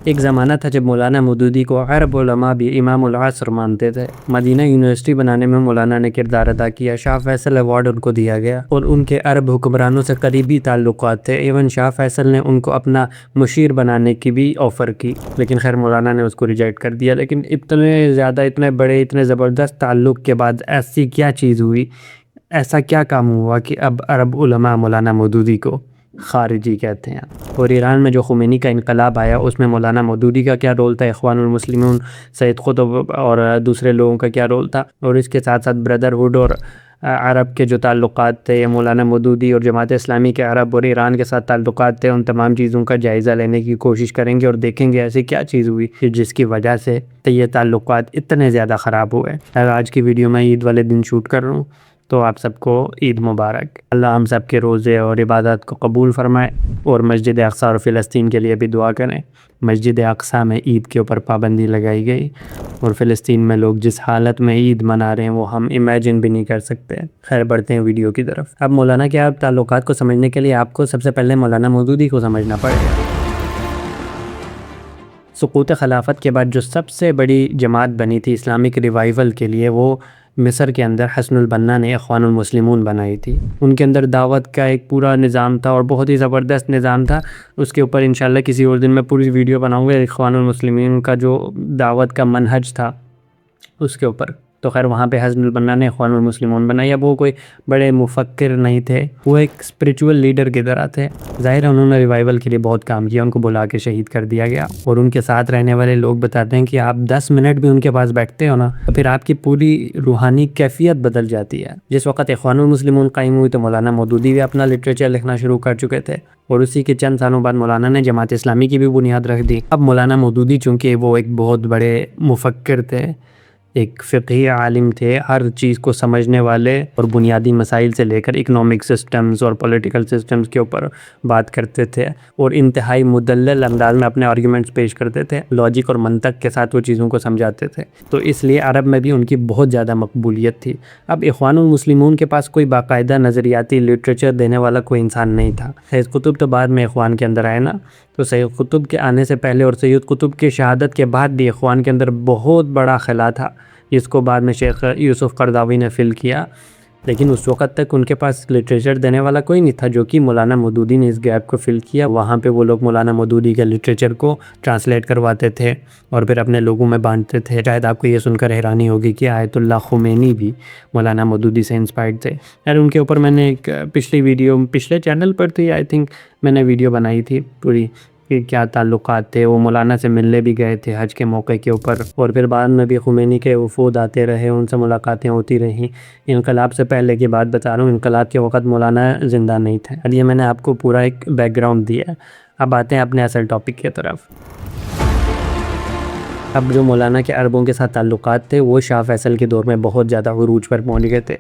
ایک زمانہ تھا جب مولانا مودودی کو عرب علماء بھی امام العصر مانتے تھے۔ مدینہ یونیورسٹی بنانے میں مولانا نے کردار ادا کیا۔ شاہ فیصل ایوارڈ ان کو دیا گیا اور ان کے عرب حکمرانوں سے قریبی تعلقات تھے۔ ایون شاہ فیصل نے ان کو اپنا مشیر بنانے کی بھی آفر کی، لیکن خیر مولانا نے اس کو ریجیکٹ کر دیا۔ لیکن اتنے زیادہ، اتنے بڑے، اتنے زبردست تعلق کے بعد ایسی کیا چیز ہوئی، ایسا کیا کام ہوا کہ اب عرب علماء مولانا مودودی کو خارجی کہتے ہیں؟ اور ایران میں جو خمینی کا انقلاب آیا اس میں مولانا مودودی کا کیا رول تھا، اخوان المسلمون، سید قطب اور دوسرے لوگوں کا کیا رول تھا، اور اس کے ساتھ ساتھ بردرہڈ اور عرب کے جو تعلقات تھے، مولانا مودودی اور جماعت اسلامی کے عرب اور ایران کے ساتھ تعلقات تھے، ان تمام چیزوں کا جائزہ لینے کی کوشش کریں گے اور دیکھیں گے ایسی کیا چیز ہوئی کہ جس کی وجہ سے یہ تعلقات اتنے زیادہ خراب ہوئے۔ آج کی ویڈیو میں عید والے دن شوٹ کر رہا ہوں، تو آپ سب کو عید مبارک۔ اللہ ہم سب کے روزے اور عبادات کو قبول فرمائے، اور مسجد اقصی اور فلسطین کے لیے بھی دعا کریں۔ مسجد اقصی میں عید کے اوپر پابندی لگائی گئی، اور فلسطین میں لوگ جس حالت میں عید منا رہے ہیں وہ ہم امیجن بھی نہیں کر سکتے۔ خیر بڑھتے ہیں ویڈیو کی طرف۔ اب مولانا کے تعلقات کو سمجھنے کے لیے آپ کو سب سے پہلے مولانا مودودی کو سمجھنا پڑے گا۔ سقوط خلافت کے بعد جو سب سے بڑی جماعت بنی تھی اسلامک ریوائیول کے لیے، وہ مصر کے اندر حسن البنا نے اخوان المسلمون بنائی تھی۔ ان کے اندر دعوت کا ایک پورا نظام تھا اور بہت ہی زبردست نظام تھا۔ اس کے اوپر انشاءاللہ کسی اور دن میں پوری ویڈیو بناؤں گا، اخوان المسلمین کا جو دعوت کا منہج تھا اس کے اوپر۔ تو خیر وہاں پہ حسن البنا نے اخوان المسلمون بنائی۔ اب وہ کوئی بڑے مفکر نہیں تھے، وہ ایک اسپریچول لیڈر کی طرح تھے۔ ظاہر ہے انہوں نے ریوائیول کے لیے بہت کام کیا، ان کو بلا کے شہید کر دیا گیا، اور ان کے ساتھ رہنے والے لوگ بتاتے ہیں کہ آپ 10 منٹ بھی ان کے پاس بیٹھتے ہو نا تو پھر آپ کی پوری روحانی کیفیت بدل جاتی ہے۔ جس وقت اخوان المسلمون قائم ہوئی تو مولانا مودودی بھی اپنا لٹریچر لکھنا شروع کر چکے تھے، اور اسی کے چند سالوں بعد مولانا نے جماعت اسلامی کی بھی بنیاد رکھ دی۔ اب مولانا مودودی چونکہ وہ ایک بہت بڑے مفکر تھے، ایک فقہی عالم تھے، ہر چیز کو سمجھنے والے، اور بنیادی مسائل سے لے کر اکنامک سسٹمز اور پولیٹیکل سسٹمز کے اوپر بات کرتے تھے، اور انتہائی مدلل انداز میں اپنے آرگیومنٹس پیش کرتے تھے، لاجک اور منطق کے ساتھ وہ چیزوں کو سمجھاتے تھے، تو اس لیے عرب میں بھی ان کی بہت زیادہ مقبولیت تھی۔ اب اخوان المسلمون کے پاس کوئی باقاعدہ نظریاتی لٹریچر دینے والا کوئی انسان نہیں تھا۔ سید قطب تو بعد میں اخوان کے اندر آئے نا، تو سید قطب کے آنے سے پہلے اور سید قطب کے شہادت کے بعد بھی اخوان کے اندر بہت بڑا خلا تھا، جس کو بعد میں شیخ یوسف قرضاوی نے فل کیا، لیکن اس وقت تک ان کے پاس لٹریچر دینے والا کوئی نہیں تھا، جو کہ مولانا مودودی نے اس گیپ کو فل کیا۔ وہاں پہ وہ لوگ مولانا مودودی کے لٹریچر کو ٹرانسلیٹ کرواتے تھے اور پھر اپنے لوگوں میں بانٹتے تھے۔ شاید آپ کو یہ سن کر حیرانی ہوگی کہ آیت اللہ خمینی بھی مولانا مودودی سے انسپائرڈ تھے، اور ان کے اوپر میں نے ایک پچھلے چینل پر تھی، آئی تھنک میں نے ویڈیو بنائی تھی پوری، کہ کیا تعلقات تھے۔ وہ مولانا سے ملنے بھی گئے تھے حج کے موقع کے اوپر، اور پھر بعد میں بھی خمینی کے وفود آتے رہے، ان سے ملاقاتیں ہوتی رہیں۔ انقلاب سے پہلے کی بات بتا رہا ہوں، انقلاب کے وقت مولانا زندہ نہیں تھے۔ یہ میں نے آپ کو پورا ایک بیک گراؤنڈ دیا ہے۔ اب آتے ہیں اپنے اصل ٹاپک کی طرف۔ اب جو مولانا کے عربوں کے ساتھ تعلقات تھے وہ شاہ فیصل کے دور میں بہت زیادہ عروج پر پہنچ گئے تھے۔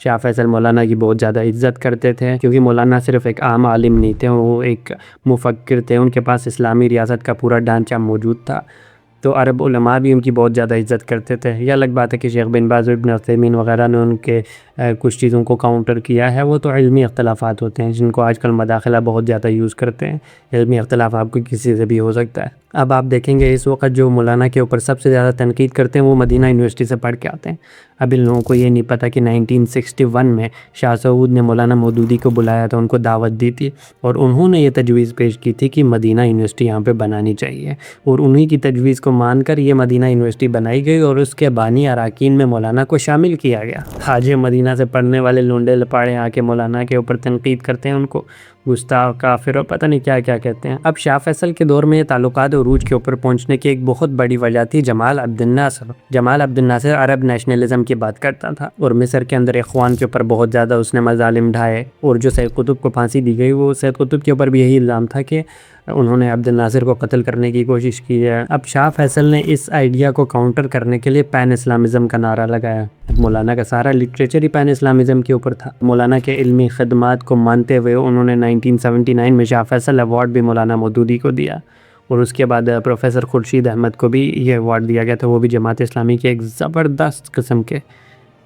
شاہ فیصل مولانا کی بہت زیادہ عزت کرتے تھے، کیونکہ مولانا صرف ایک عام عالم نہیں تھے، وہ ایک مفکر تھے، ان کے پاس اسلامی ریاست کا پورا ڈھانچہ موجود تھا، تو عرب علماء بھی ان کی بہت زیادہ عزت کرتے تھے۔ یہ الگ بات ہے کہ شیخ بن باز، ابن عثیمین وغیرہ نے ان کے کچھ چیزوں کو کاؤنٹر کیا ہے، وہ تو علمی اختلافات ہوتے ہیں جن کو آج کل مداخلہ بہت زیادہ یوز کرتے ہیں۔ علمی اختلاف آپ کو کسی سے بھی ہو سکتا ہے۔ اب آپ دیکھیں گے اس وقت جو مولانا کے اوپر سب سے زیادہ تنقید کرتے ہیں وہ مدینہ یونیورسٹی سے پڑھ کے آتے ہیں۔ اب ان لوگوں کو یہ نہیں پتہ کہ 1961 میں شاہ سعود نے مولانا مودودی کو بلایا تھا، ان کو دعوت دی تھی، اور انہوں نے یہ تجویز پیش کی تھی کہ مدینہ یونیورسٹی یہاں پہ بنانی چاہیے، اور انہی کی تجویز کو مان کر یہ مدینہ یونیورسٹی بنائی گئی، اور اس کے بانی اراکین میں مولانا کو شامل کیا گیا۔ آج مدینہ سے پڑھنے والے لونڈے لپاڑے آ کے مولانا کے اوپر تنقید کرتے ہیں، ان کو گستاخ، کافر اور پتہ نہیں کیا کیا کہتے ہیں۔ اب شاہ فیصل کے دور میں یہ تعلقات عروج کے اوپر پہنچنے کی ایک بہت بڑی وجہ تھی جمال عبد الناصر۔ جمال عبد الناصر عرب نیشنلزم کی بات کرتا تھا، اور مصر کے اندر اخوان کے اوپر بہت زیادہ اس نے مظالم ڈھائے، اور جو سید قطب کو پھانسی دی گئی وہ سید قطب کے اوپر بھی یہی الزام تھا کہ انہوں نے عبد الناصر کو قتل کرنے کی کوشش کی ہے۔ اب شاہ فیصل نے اس آئیڈیا کو کاؤنٹر کرنے کے لیے پین اسلامزم کا نعرہ لگایا۔ مولانا کا سارا لٹریچر ہی پین اسلامزم کے اوپر تھا۔ مولانا کے علمی خدمات کو مانتے ہوئے انہوں نے 1979 میں شاہ فیصل ایوارڈ بھی مولانا مودودی کو دیا، اور اس کے بعد پروفیسر خورشید احمد کو بھی یہ ایوارڈ دیا گیا تھا، وہ بھی جماعت اسلامی کے ایک زبردست قسم کے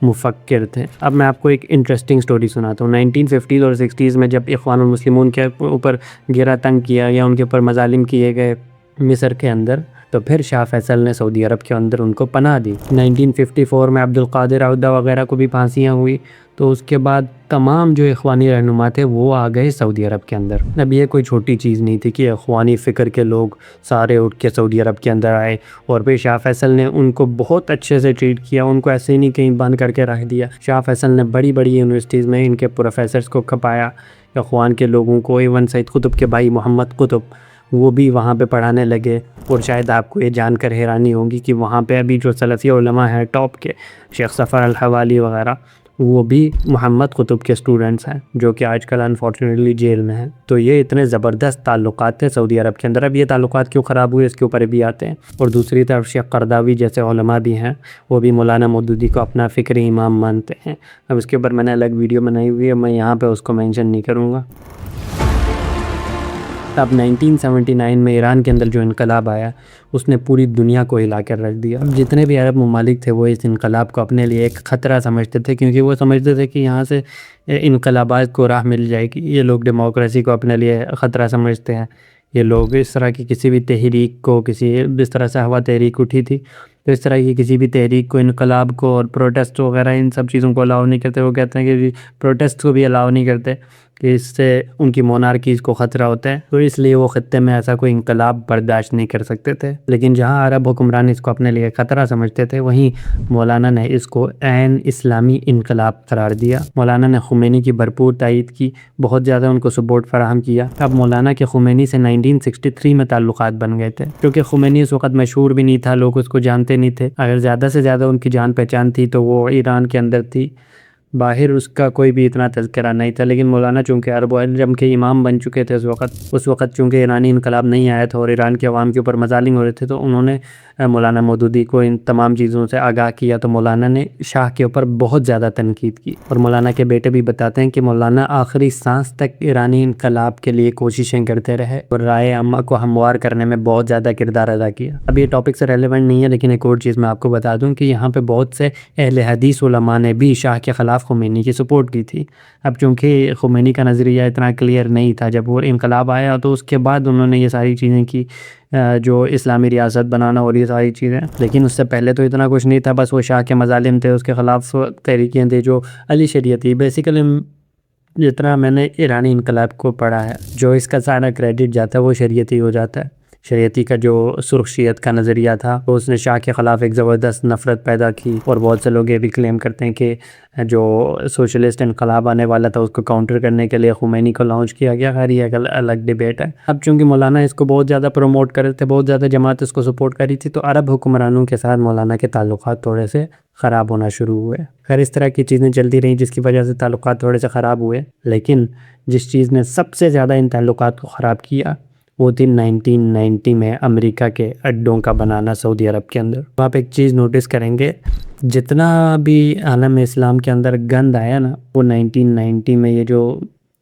مفکر تھے۔ اب میں آپ کو ایک انٹرسٹنگ سٹوری سناتا ہوں۔ 1950s اور 60s میں جب اخوان المسلمون کے اوپر گھیرا تنگ کیا یا ان کے اوپر مظالم کیے گئے، مصر کے اندر، تو پھر شاہ فیصل نے سعودی عرب کے اندر ان کو پناہ دی۔ 1954 میں عبد القادر عودہ وغیرہ کو بھی پھانسیاں ہوئی، تو اس کے بعد تمام جو اخوانی رہنما تھے وہ آ گئے سعودی عرب کے اندر۔ اب یہ کوئی چھوٹی چیز نہیں تھی کہ اخوانی فکر کے لوگ سارے اٹھ کے سعودی عرب کے اندر آئے، اور پھر شاہ فیصل نے ان کو بہت اچھے سے ٹریٹ کیا، ان کو ایسے ہی نہیں کہیں بند کر کے رکھ دیا۔ شاہ فیصل نے بڑی بڑی یونیورسٹیز میں ان کے پروفیسرز کو کھپایا، اخوان کے لوگوں کو، ایون سید قطب کے بھائی محمد قطب وہ بھی وہاں پہ پڑھانے لگے۔ اور شاید آپ کو یہ جان کر حیرانی ہوگی کہ وہاں پہ ابھی جو سلفی علماء ہیں ٹاپ کے، شیخ ظفر الحوالی وغیرہ، وہ بھی محمد قطب کے اسٹوڈنٹس ہیں، جو کہ آج کل انفارچونیٹلی جیل میں ہیں۔ تو یہ اتنے زبردست تعلقات تھے سعودی عرب کے اندر۔ اب یہ تعلقات کیوں خراب ہوئے اس کے اوپر بھی آتے ہیں۔ اور دوسری طرف شیخ قرداوی جیسے علماء بھی ہیں، وہ بھی مولانا مودودی کو اپنا فکری امام مانتے ہیں۔ اب اس کے اوپر میں نے الگ ویڈیو بنائی ہوئی ہے، میں یہاں پہ اس کو مینشن نہیں کروں گا۔ اب 1979 میں ایران کے اندر جو انقلاب آیا، اس نے پوری دنیا کو ہلا کر رکھ دیا۔ اب جتنے بھی عرب ممالک تھے وہ اس انقلاب کو اپنے لیے ایک خطرہ سمجھتے تھے، کیونکہ وہ سمجھتے تھے کہ یہاں سے انقلابات کو راہ مل جائے گی۔ یہ لوگ ڈیموکریسی کو اپنے لیے خطرہ سمجھتے ہیں۔ یہ لوگ اس طرح کی کسی بھی تحریک کو، اس طرح سے ہوا تحریک اٹھی تھی، تو اس طرح کی کسی بھی تحریک کو، انقلاب کو اور پروٹیسٹ وغیرہ ان سب چیزوں کو الاؤ نہیں کرتے۔ وہ کہتے ہیں کہ پروٹیسٹ کو بھی الاؤ نہیں کرتے، کہ اس سے ان کی مونارکیز کو خطرہ ہوتا ہے، تو اس لیے وہ خطے میں ایسا کوئی انقلاب برداشت نہیں کر سکتے تھے۔ لیکن جہاں عرب حکمران اس کو اپنے لیے خطرہ سمجھتے تھے، وہیں مولانا نے اس کو عین اسلامی انقلاب قرار دیا۔ مولانا نے خمینی کی بھرپور تائید کی، بہت زیادہ ان کو سپورٹ فراہم کیا۔ اب مولانا کے خمینی سے 1963 میں تعلقات بن گئے تھے، کیونکہ خمینی اس وقت مشہور بھی نہیں تھا، لوگ اس کو جانتے نہیں تھے۔ اگر زیادہ سے زیادہ ان کی جان پہچان تھی تو وہ ایران کے اندر تھی، باہر اس کا کوئی بھی اتنا تذکرہ نہیں تھا۔ لیکن مولانا چونکہ عرب و عجم کے امام بن چکے تھے اس وقت چونکہ ایرانی انقلاب نہیں آیا تھا اور ایران کے عوام کے اوپر مظالم ہو رہے تھے، تو انہوں نے مولانا مودودی کو ان تمام چیزوں سے آگاہ کیا۔ تو مولانا نے شاہ کے اوپر بہت زیادہ تنقید کی، اور مولانا کے بیٹے بھی بتاتے ہیں کہ مولانا آخری سانس تک ایرانی انقلاب کے لیے کوششیں کرتے رہے اور رائے عامہ کو ہموار کرنے میں بہت زیادہ کردار ادا کیا۔ اب یہ ٹاپک سے ریلیونٹ نہیں ہے، لیکن ایک اور چیز میں آپ کو بتا دوں کہ یہاں پہ بہت سے اہل حدیث علماء نے بھی شاہ کے خلاف خمینی کی سپورٹ کی تھی۔ اب چونکہ خمینی کا نظریہ اتنا کلیئر نہیں تھا، جب وہ انقلاب آیا تو اس کے بعد انہوں نے یہ ساری چیزیں کی، جو اسلامی ریاست بنانا اور یہ ساری چیزیں، لیکن اس سے پہلے تو اتنا کچھ نہیں تھا۔ بس وہ شاہ کے مظالم تھے، اس کے خلاف تحریکیں تھے جو علی شریعتی۔ بیسیکلی جتنا میں نے ایرانی انقلاب کو پڑھا ہے، جو اس کا سارا کریڈٹ جاتا ہے وہ شریعتی ہو جاتا ہے۔ شریعتی کا جو سرخ شیعت کا نظریہ تھا، تو اس نے شاہ کے خلاف ایک زبردست نفرت پیدا کی، اور بہت سے لوگ یہ بھی کلیم کرتے ہیں کہ جو سوشلسٹ انقلاب آنے والا تھا اس کو کاؤنٹر کرنے کے لیے خمینی کو لانچ کیا گیا۔ خیر یہ ایک الگ ڈیبیٹ ہے۔ اب چونکہ مولانا اس کو بہت زیادہ پروموٹ کر رہے تھے، بہت زیادہ جماعت اس کو سپورٹ کری تھی، تو عرب حکمرانوں کے ساتھ مولانا کے تعلقات تھوڑے سے خراب ہونا شروع ہوئے۔ خیر اس طرح کی چیزیں چلتی رہیں جس کی وجہ سے تعلقات تھوڑے سے خراب ہوئے، لیکن جس چیز نے سب سے زیادہ ان تعلقات کو خراب کیا وہ تھی 1990 میں امریکہ کے اڈوں کا بنانا سعودی عرب کے اندر۔ آپ ایک چیز نوٹس کریں گے، جتنا بھی عالم اسلام کے اندر گند آیا نا، وہ 1990 میں یہ جو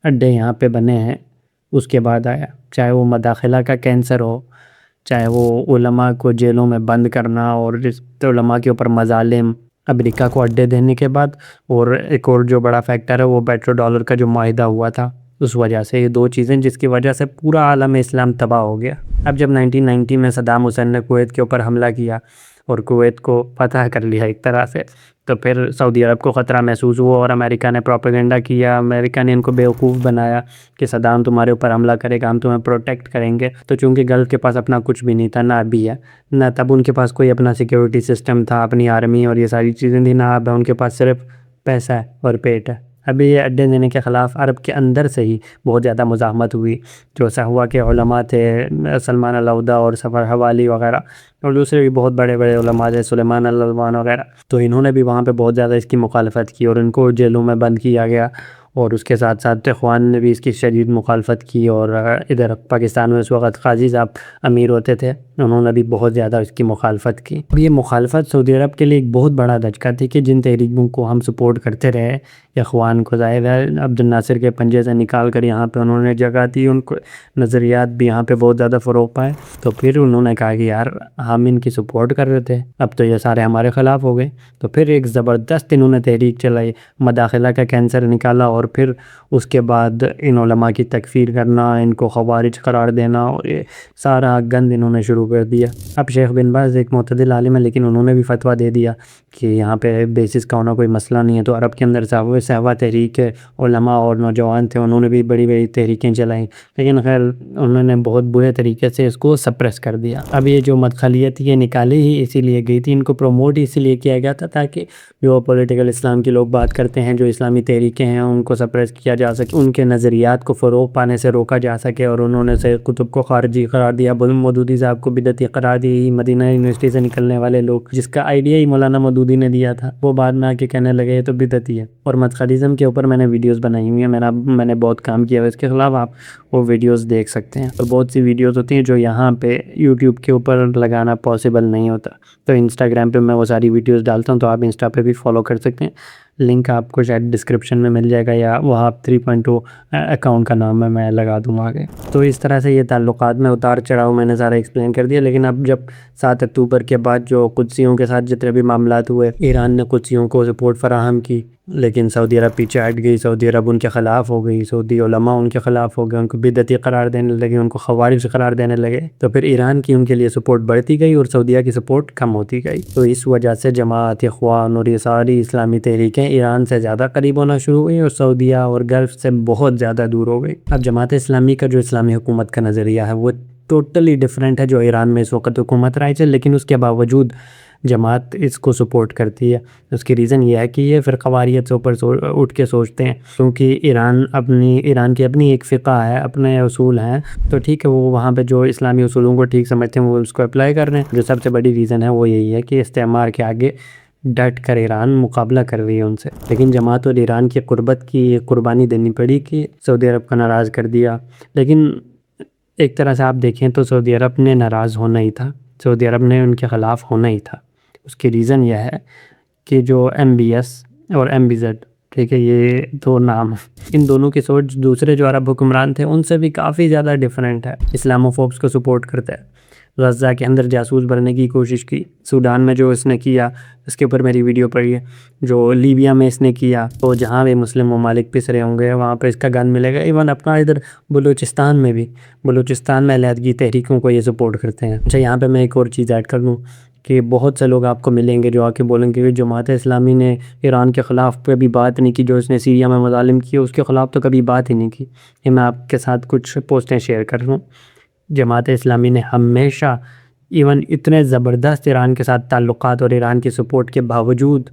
اڈے یہاں پہ بنے ہیں اس کے بعد آیا۔ چاہے وہ مداخلہ کا کینسر ہو، چاہے وہ علماء کو جیلوں میں بند کرنا اور علماء کے اوپر مظالم، امریکہ کو اڈے دینے کے بعد، اور ایک اور جو بڑا فیکٹر ہے وہ پیٹرو ڈالر کا جو معاہدہ ہوا تھا، اس وجہ سے یہ دو چیزیں جس کی وجہ سے پورا عالم اسلام تباہ ہو گیا۔ اب جب 1990 میں صدام حسین نے کویت کے اوپر حملہ کیا اور کویت کو فتح کر لیا ایک طرح سے، تو پھر سعودی عرب کو خطرہ محسوس ہوا، اور امریکہ نے پروپیگنڈا کیا، امریکہ نے ان کو بیوقوف بنایا کہ صدام تمہارے اوپر حملہ کرے گا، ہم تمہیں پروٹیکٹ کریں گے۔ تو چونکہ گلف کے پاس اپنا کچھ بھی نہیں تھا، نہ ابھی ہے، نہ تب ان کے پاس کوئی اپنا سیکیورٹی سسٹم تھا، اپنی آرمی اور یہ ساری چیزیں تھیں، نہ اب ان کے پاس صرف پیسہ ہے اور پیٹ ہے۔ ابھی یہ اڈے دینے کے خلاف عرب کے اندر سے ہی بہت زیادہ مزاحمت ہوئی۔ جو صحوہ کے علماء تھے، سلمان العودہ اور ظفر حوالی وغیرہ، اور دوسرے بھی بہت بڑے بڑے علماء تھے، سلیمان العلوان وغیرہ، تو انہوں نے بھی وہاں پہ بہت زیادہ اس کی مخالفت کی اور ان کو جیلوں میں بند کیا گیا۔ اور اس کے ساتھ ساتھ اخوان نے بھی اس کی شدید مخالفت کی، اور ادھر پاکستان میں اس وقت قاضی صاحب امیر ہوتے تھے، انہوں نے بھی بہت زیادہ اس کی مخالفت کی۔ اور یہ مخالفت سعودی عرب کے لیے ایک بہت بڑا دھچکا تھی کہ جن تحریکوں کو ہم سپورٹ کرتے رہے، اخوان کو ظاہر ہے عبد الناصر کے پنجے سے نکال کر یہاں پہ انہوں نے جگہ دی، ان کو نظریات بھی یہاں پہ بہت زیادہ فروغ پائے، تو پھر انہوں نے کہا کہ یار ہم ان کی سپورٹ کر رہے تھے، اب تو یہ سارے ہمارے خلاف ہو گئے۔ تو پھر ایک زبردست انہوں نے تحریک چلائی، مداخلہ کا کینسر نکالا، اور پھر اس کے بعد ان علماء کی تکفیر کرنا، ان کو خوارج قرار دینا، اور یہ سارا گند انہوں نے شروع کر دیا۔ اب شیخ بن باز ایک معتدل عالم ہے، لیکن انہوں نے بھی فتویٰ دے دیا کہ یہاں پہ بیسس کا ہونا کوئی مسئلہ نہیں ہے۔ تو عرب کے اندر صحوہ تحریک علماء اور نوجوان تھے، انہوں نے بھی بڑی بڑی تحریکیں چلائیں، لیکن خیر انہوں نے بہت برے طریقے سے اس کو سپریس کر دیا۔ اب یہ جو مدخلیت یہ نکالی ہی اسی لیے گئی تھی، ان کو پروموٹ اسی لیے کیا گیا تھا تاکہ جو پولیٹیکل اسلام کے لوگ بات کرتے ہیں، جو اسلامی تحریکیں ہیں، ان کو سپریس کیا جا سکے، ان کے نظریات کو فروغ پانے سے روکا جا سکے۔ اور انہوں نے سید قطب کو خارجی قرار دیا، مودودی صاحب کو بدعتی قرار دی، مدینہ یونیورسٹی سے نکلنے والے لوگ جس کا آئیڈیا ہی مولانا مودودی نے دیا تھا، وہ بعد میں آ کے کہنے لگے یہ تو بدعتی ہے۔ اور مدخلیزم کے اوپر میں نے ویڈیوز بنائی ہوئی ہیں، میں نے بہت کام کیا ہے اس کے خلاف، آپ وہ ویڈیوز دیکھ سکتے ہیں۔ اور بہت سی ویڈیوز ہوتی ہیں جو یہاں پہ یوٹیوب کے اوپر لگانا پاسبل نہیں ہوتا، تو انسٹاگرام پہ میں وہ ساری ویڈیوز ڈالتا ہوں، تو آپ انسٹا پہ بھی فالو کر سکتے ہیں، لنک آپ کو شاید ڈسکرپشن میں مل جائے گا، یا وہ آپ 3.0 اکاؤنٹ کا نام ہے، میں لگا دوں آگے۔ تو اس طرح سے یہ تعلقات میں اتار چڑھاؤ میں نے سارا ایکسپلین کر دیا۔ لیکن اب جب 7 اکتوبر کے بعد جو قدسیوں کے ساتھ جتنے بھی معاملات ہوئے، ایران نے قدسیوں کو سپورٹ فراہم کی، لیکن سعودی عرب پیچھے ہٹ گئی، سعودی عرب ان کے خلاف ہو گئی، سعودی علماء ان کے خلاف ہو گئے، ان کو بدعتی قرار دینے لگے، ان کو خوارج قرار دینے لگے، تو پھر ایران کی ان کے لیے سپورٹ بڑھتی گئی اور سعودیہ کی سپورٹ کم ہوتی گئی۔ تو اس وجہ سے جماعت اخوان اور یہ ساری اسلامی تحریکیں ایران سے زیادہ قریب ہونا شروع ہوئی اور سعودیہ اور گلف سے بہت زیادہ دور ہو گئی۔ اب جماعت اسلامی کا جو اسلامی حکومت کا نظریہ ہے وہ ٹوٹلی ڈیفرنٹ ہے جو ایران میں اس وقت حکومت رائج ہے، لیکن اس کے باوجود جماعت اس کو سپورٹ کرتی ہے۔ اس کی ریزن یہ ہے کہ یہ فرقواریت سے اوپر اٹھ کے سوچتے ہیں، کیونکہ ایران کی اپنی ایک فقہ ہے، اپنے اصول ہیں، تو ٹھیک ہے وہ وہاں پہ جو اسلامی اصولوں کو ٹھیک سمجھتے ہیں وہ اس کو اپلائی کر رہے ہیں۔ جو سب سے بڑی ریزن ہے وہ یہی ہے کہ استعمار کے آگے ڈٹ کر ایران مقابلہ کر رہی ہے ان سے، لیکن جماعت اور ایران کی قربت کی قربانی دینی پڑی کہ سعودی عرب کا ناراض کر دیا۔ لیکن ایک طرح سے آپ دیکھیں تو سعودی عرب نے ناراض ہونا ہی تھا، سعودی عرب نے ان کے خلاف ہونا ہی تھا۔ اس کی ریزن یہ ہے کہ جو MBS اور MBZ، ٹھیک ہے، یہ دو نام، ان دونوں کی سوچ دوسرے جو عرب حکمران تھے ان سے بھی کافی زیادہ ڈیفرنٹ ہے۔ اسلاموفوبس کو سپورٹ کرتا ہے، غزہ کے اندر جاسوس بننے کی کوشش کی، سوڈان میں جو اس نے کیا اس کے اوپر میری ویڈیو پڑی ہے، جو لیبیا میں اس نے کیا، تو جہاں بھی مسلم ممالک پس رہے ہوں گے وہاں پہ اس کا گن ملے گا۔ ایون اپنا ادھر بلوچستان میں بھی، بلوچستان میں علیحدگی تحریکوں کو یہ سپورٹ کرتے ہیں۔ اچھا یہاں پہ میں ایک اور چیز ایڈ کر لوں کہ بہت سے لوگ آپ کو ملیں گے جو آ کے بولیں گے کہ جماعت اسلامی نے ایران کے خلاف کبھی بات نہیں کی، جو اس نے سیریا میں مظالم کیے اس کے خلاف تو کبھی بات ہی نہیں کی۔ یہ میں آپ کے ساتھ کچھ پوسٹیں شیئر کر رہا ہوں۔ جماعت اسلامی نے ہمیشہ ایون اتنے زبردست ایران کے ساتھ تعلقات اور ایران کی سپورٹ کے باوجود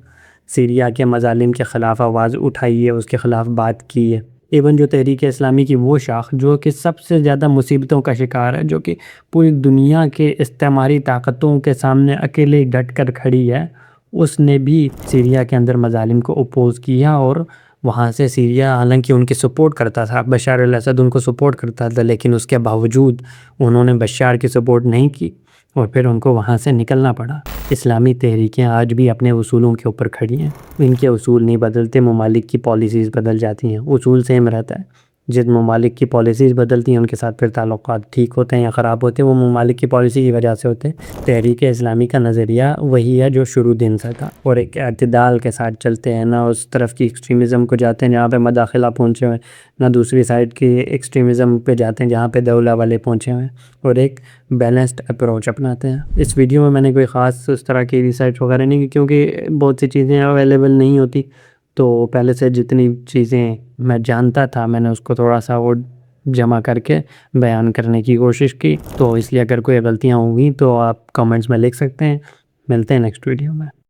سیریا کے مظالم کے خلاف آواز اٹھائی ہے، اس کے خلاف بات کی ہے۔ ایون جو تحریک اسلامی کی وہ شاخ جو کہ سب سے زیادہ مصیبتوں کا شکار ہے، جو کہ پوری دنیا کے استعماری طاقتوں کے سامنے اکیلے ڈٹ کر کھڑی ہے، اس نے بھی سیریا کے اندر مظالم کو اپوز کیا، اور وہاں سے سیریا حالانکہ ان کی سپورٹ کرتا تھا، بشار الاسد ان کو سپورٹ کرتا تھا، لیکن اس کے باوجود انہوں نے بشار کی سپورٹ نہیں کی اور پھر ان کو وہاں سے نکلنا پڑا۔ اسلامی تحریکیں آج بھی اپنے اصولوں کے اوپر کھڑی ہیں، ان کے اصول نہیں بدلتے، ممالک کی پالیسیز بدل جاتی ہیں، اصول سیم رہتا ہے۔ جن ممالک کی پالیسیز بدلتی ہیں ان کے ساتھ پھر تعلقات ٹھیک ہوتے ہیں یا خراب ہوتے ہیں، وہ ممالک کی پالیسی کی وجہ سے ہوتے ہیں۔ تحریک اسلامی کا نظریہ وہی ہے جو شروع دن سے تھا، اور ایک اعتدال کے ساتھ چلتے ہیں، نہ اس طرف کی ایکسٹریمزم کو جاتے ہیں جہاں پہ مداخلہ پہنچے ہوئے، نہ دوسری سائڈ کی ایکسٹریمزم پہ جاتے ہیں جہاں پہ دولہ والے پہنچے ہوئے، اور ایک بیلنسڈ اپروچ اپناتے ہیں۔ اس ویڈیو میں نے کوئی خاص اس طرح کی ریسرچ وغیرہ نہیں کی کیونکہ بہت سی چیزیں اویلیبل نہیں ہوتی، تو پہلے سے جتنی چیزیں میں جانتا تھا میں نے اس کو تھوڑا سا وہ جمع کر کے بیان کرنے کی کوشش کی، تو اس لیے اگر کوئی غلطیاں ہوں گی تو آپ کمنٹس میں لکھ سکتے ہیں۔ ملتے ہیں نیکسٹ ویڈیو میں۔